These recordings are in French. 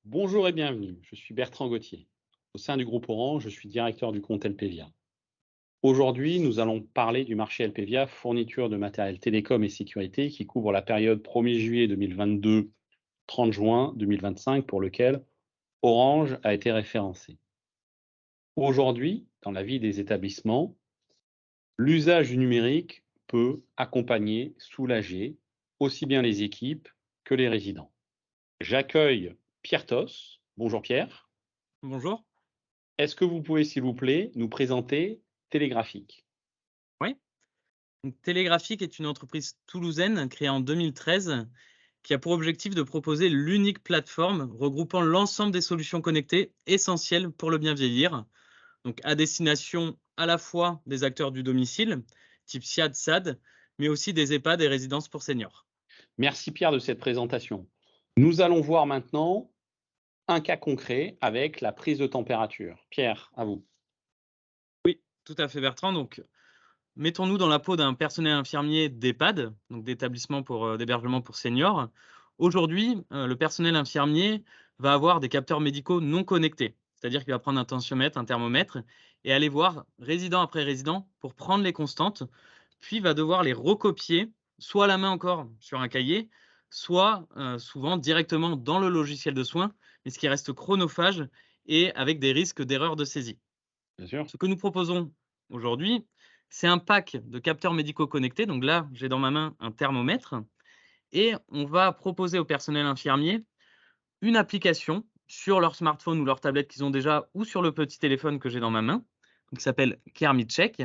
Bonjour et bienvenue, je suis Bertrand Gauthier. Au sein du groupe Orange, je suis directeur du compte LPVIA. Aujourd'hui, nous allons parler du marché LPVIA, fourniture de matériel télécom et sécurité, qui couvre la période 1er juillet 2022, 30 juin 2025, pour lequel Orange a été référencé. Aujourd'hui, dans la vie des établissements, l'usage du numérique peut accompagner, soulager aussi bien les équipes que les résidents. J'accueille Pierre Toss. Bonjour Pierre. Bonjour. Est-ce que vous pouvez, s'il vous plaît, nous présenter Télégraphique? Oui. Donc, Télégraphique est une entreprise toulousaine créée en 2013 qui a pour objectif de proposer l'unique plateforme regroupant l'ensemble des solutions connectées essentielles pour le bien vieillir, donc à destination à la fois des acteurs du domicile, type SIAD, SAD, mais aussi des EHPAD et résidences pour seniors. Merci Pierre de cette présentation. Nous allons voir maintenant un cas concret avec la prise de température. Pierre, à vous. Tout à fait, Bertrand. Donc, mettons-nous dans la peau d'un personnel infirmier d'EHPAD, donc d'établissement d'hébergement pour seniors. Aujourd'hui, le personnel infirmier va avoir des capteurs médicaux non connectés, c'est-à-dire qu'il va prendre un tensiomètre, un thermomètre, et aller voir résident après résident pour prendre les constantes, puis va devoir les recopier, soit à la main encore sur un cahier, soit souvent directement dans le logiciel de soins, mais ce qui reste chronophage et avec des risques d'erreur de saisie. Bien sûr. Ce que nous proposons aujourd'hui, c'est un pack de capteurs médicaux connectés. Donc là, j'ai dans ma main un thermomètre et on va proposer au personnel infirmier une application sur leur smartphone ou leur tablette qu'ils ont déjà ou sur le petit téléphone que j'ai dans ma main, donc qui s'appelle CareMeCheck.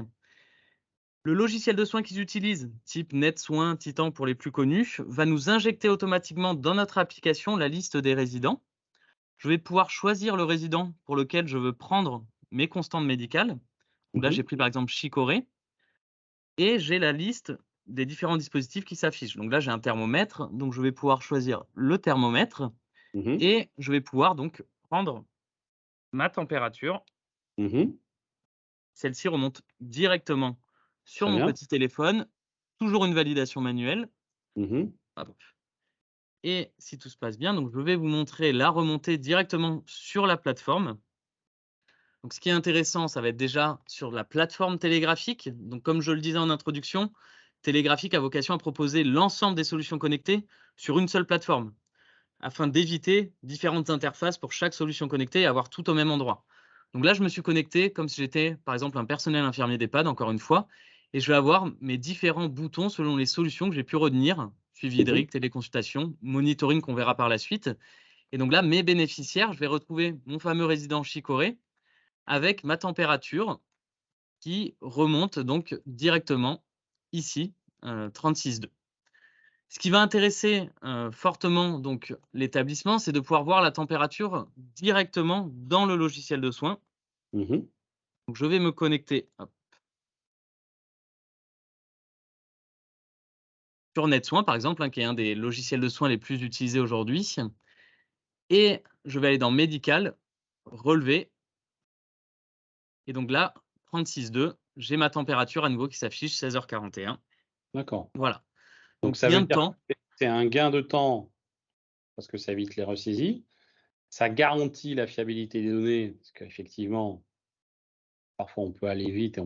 Le logiciel de soins qu'ils utilisent, type NetSoins, Titan pour les plus connus, va nous injecter automatiquement dans notre application la liste des résidents. Je vais pouvoir choisir le résident pour lequel je veux prendre mes constantes médicales. Donc là, Mhm, j'ai pris par exemple Chicorée et j'ai la liste des différents dispositifs qui s'affichent. Donc là, j'ai un thermomètre, donc je vais pouvoir choisir le thermomètre mhm, et je vais pouvoir donc prendre ma température. mhm. Celle-ci remonte directement sur Très mon bien. petit téléphone, toujours une validation manuelle. Mhm, Hop. Et si tout se passe bien, donc je vais vous montrer la remontée directement sur la plateforme. Donc, ce qui est intéressant, ça va être déjà sur la plateforme télégraphique. Donc, comme je le disais en introduction, Télégraphique a vocation à proposer l'ensemble des solutions connectées sur une seule plateforme, afin d'éviter différentes interfaces pour chaque solution connectée et avoir tout au même endroit. Donc là, je me suis connecté comme si j'étais, par exemple, un personnel infirmier d'EHPAD, encore une fois, et je vais avoir mes différents boutons selon les solutions que j'ai pu retenir, suivi mhm. hydrique, téléconsultation, monitoring qu'on verra par la suite. Et donc là, mes bénéficiaires, je vais retrouver mon fameux résident Chicorée avec ma température qui remonte donc directement ici, 36,2. Ce qui va intéresser, fortement donc l'établissement, c'est de pouvoir voir la température directement dans le logiciel de soins. Mhm. Donc je vais me connecter, hop, sur NetSoins par exemple, hein, qui est un des logiciels de soins les plus utilisés aujourd'hui et je vais aller dans médical, relevé et donc là, 36,2, j'ai ma température à nouveau qui s'affiche, 16h41. D'accord. Voilà, Donc donc ça veut gain de dire temps. que c'est un gain de temps parce que ça évite les ressaisies. Ça garantit la fiabilité des données parce qu'effectivement, parfois on peut aller vite et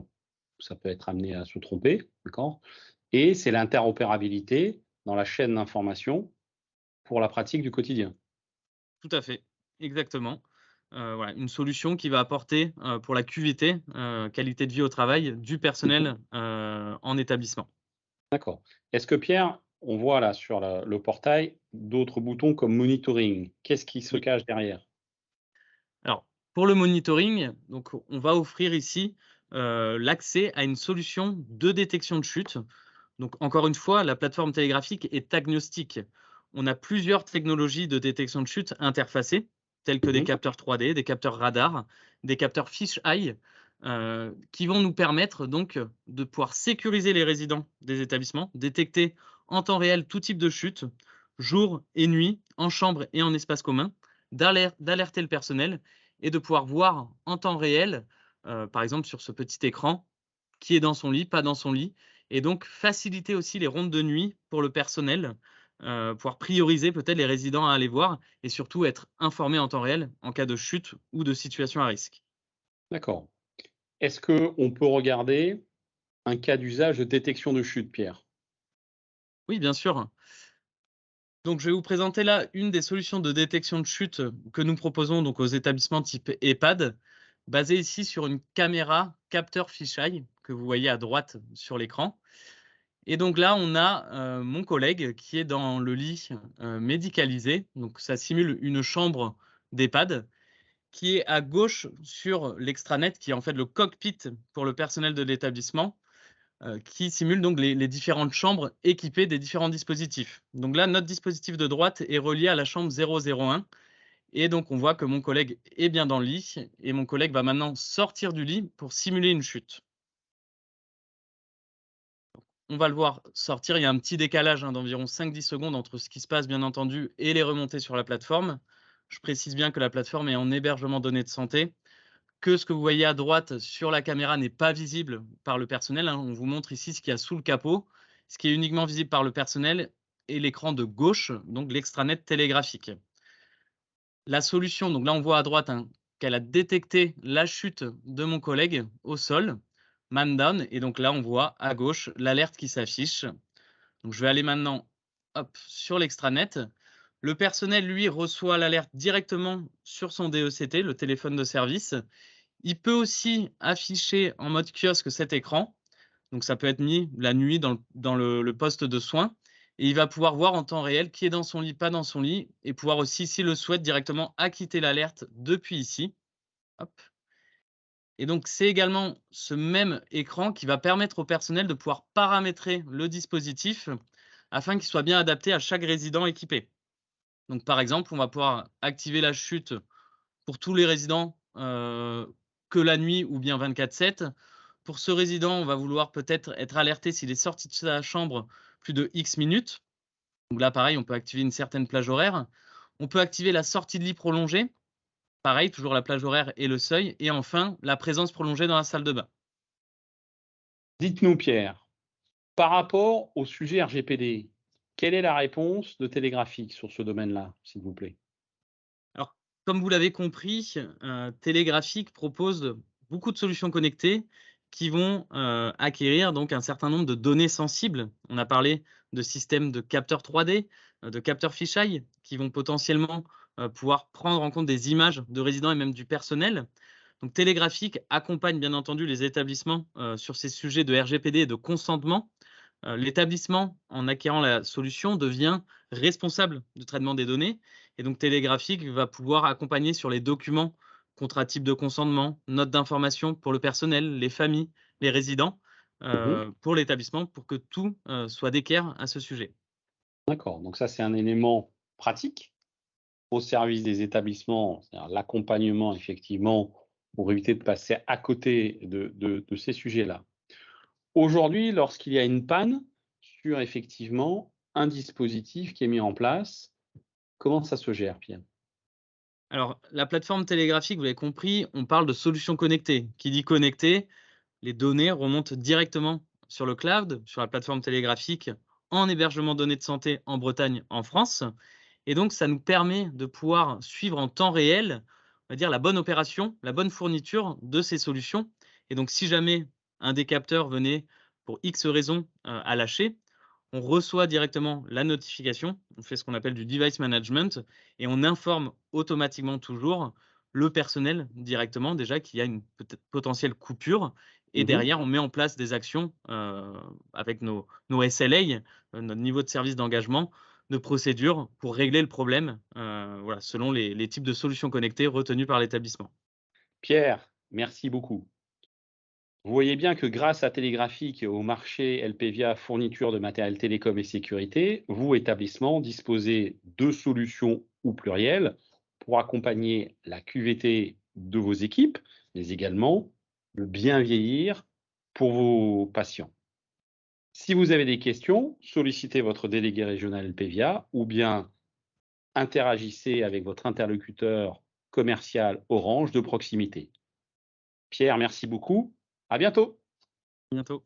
ça peut être amené à se tromper, d'accord? Et c'est l'interopérabilité dans la chaîne d'information pour la pratique du quotidien. Tout à fait, exactement. Voilà, une solution qui va apporter, pour la QVT, qualité de vie au travail, du Mmh. personnel, en établissement. D'accord. Est-ce que Pierre, on voit là sur le portail d'autres boutons comme monitoring? Qu'est-ce qui se Oui. cache derrière? Alors, pour le monitoring, donc on va offrir ici, l'accès à une solution de détection de chute. Donc encore une fois, la plateforme télégraphique est agnostique. On a plusieurs technologies de détection de chute interfacées, telles que des Mmh. capteurs 3D, des capteurs radar, des capteurs fisheye, qui vont nous permettre donc de pouvoir sécuriser les résidents des établissements, détecter en temps réel tout type de chute, jour et nuit, en chambre et en espace commun, d'alerter le personnel et de pouvoir voir en temps réel, par exemple sur ce petit écran, qui est dans son lit, pas dans son lit, et donc faciliter aussi les rondes de nuit pour le personnel, pouvoir prioriser peut-être les résidents à aller voir et surtout être informés en temps réel en cas de chute ou de situation à risque. D'accord. Est-ce qu'on peut regarder un cas d'usage de détection de chute, Pierre? Oui, bien sûr. Donc, je vais vous présenter là une des solutions de détection de chute que nous proposons donc aux établissements type EHPAD, basée ici sur une caméra capteur fisheye que vous voyez à droite sur l'écran. Et donc là, on a mon collègue qui est dans le lit médicalisé. Donc, ça simule une chambre d'EHPAD qui est à gauche sur l'extranet, qui est en fait le cockpit pour le personnel de l'établissement, qui simule donc les différentes chambres équipées des différents dispositifs. Donc là, notre dispositif de droite est relié à la chambre 001 et donc on voit que mon collègue est bien dans le lit et mon collègue va maintenant sortir du lit pour simuler une chute. On va le voir sortir, il y a un petit décalage, d'environ 5-10 secondes entre ce qui se passe bien entendu et les remontées sur la plateforme. Je précise bien que la plateforme est en hébergement données de santé, que ce que vous voyez à droite sur la caméra n'est pas visible par le personnel, hein. On vous montre ici ce qu'il y a sous le capot. Ce qui est uniquement visible par le personnel est l'écran de gauche, donc l'extranet télégraphique. La solution, donc là on voit à droite, qu'elle a détecté la chute de mon collègue au sol, man down, et donc là on voit à gauche l'alerte qui s'affiche. Donc je vais aller maintenant, hop, sur l'extranet. Le personnel, lui, reçoit l'alerte directement sur son DECT, le téléphone de service. Il peut aussi afficher en mode kiosque cet écran. Donc ça peut être mis la nuit dans le poste de soins et il va pouvoir voir en temps réel qui est dans son lit, pas dans son lit et pouvoir aussi, s'il le souhaite, directement acquitter l'alerte depuis ici. Hop. Et donc c'est également ce même écran qui va permettre au personnel de pouvoir paramétrer le dispositif afin qu'il soit bien adapté à chaque résident équipé. Donc par exemple, on va pouvoir activer la chute pour tous les résidents, que la nuit ou bien 24/7. Pour ce résident, on va vouloir peut-être être alerté s'il est sorti de sa chambre plus de X minutes. Donc là, pareil, on peut activer une certaine plage horaire. On peut activer la sortie de lit prolongée. Pareil, toujours la plage horaire et le seuil. Et enfin, la présence prolongée dans la salle de bain. Dites-nous, Pierre, par rapport au sujet RGPD, quelle est la réponse de Télégraphique sur ce domaine-là, s'il vous plaît? Alors, comme vous l'avez compris, Télégraphique propose beaucoup de solutions connectées qui vont, acquérir donc un certain nombre de données sensibles. On a parlé de systèmes de capteurs 3D, de capteurs fisheye qui vont potentiellement, pouvoir prendre en compte des images de résidents et même du personnel. Donc Télégraphique accompagne bien entendu les établissements, sur ces sujets de RGPD et de consentement. L'établissement, en acquérant la solution, devient responsable du traitement des données et donc Télégraphique va pouvoir accompagner sur les documents, contrats type de consentement, notes d'information pour le personnel, les familles, les résidents, Mmh. pour l'établissement pour que tout, soit d'équerre à ce sujet. D'accord, donc ça, c'est un élément pratique au service des établissements, c'est-à-dire l'accompagnement effectivement pour éviter de passer à côté de ces sujets-là. Aujourd'hui, lorsqu'il y a une panne sur effectivement un dispositif qui est mis en place, comment ça se gère, Pierre? Alors la plateforme Télégraphique, vous l'avez compris, on parle de solutions connectées. Qui dit connecté, les données remontent directement sur le cloud, sur la plateforme Télégraphique, en hébergement données de santé en Bretagne, en France. Et donc, ça nous permet de pouvoir suivre en temps réel, on va dire, la bonne opération, la bonne fourniture de ces solutions. Et donc, si jamais un des capteurs venait, pour X raison, à lâcher, on reçoit directement la notification, on fait ce qu'on appelle du device management et on informe automatiquement toujours le personnel directement déjà qu'il y a une peut-être potentielle coupure et Mmh. derrière on met en place des actions, avec nos SLA, notre niveau de service d'engagement, de procédure pour régler le problème, voilà, selon les types de solutions connectées retenues par l'établissement. Pierre, merci beaucoup. Vous voyez bien que grâce à Télégraphique et au marché LPVIA fourniture de matériel télécom et sécurité, vous, établissement, disposez de solutions ou pluriel pour accompagner la QVT de vos équipes, mais également le bien vieillir pour vos patients. Si vous avez des questions, sollicitez votre délégué régional LPVIA ou bien interagissez avec votre interlocuteur commercial Orange de proximité. Pierre, merci beaucoup. À bientôt. À bientôt.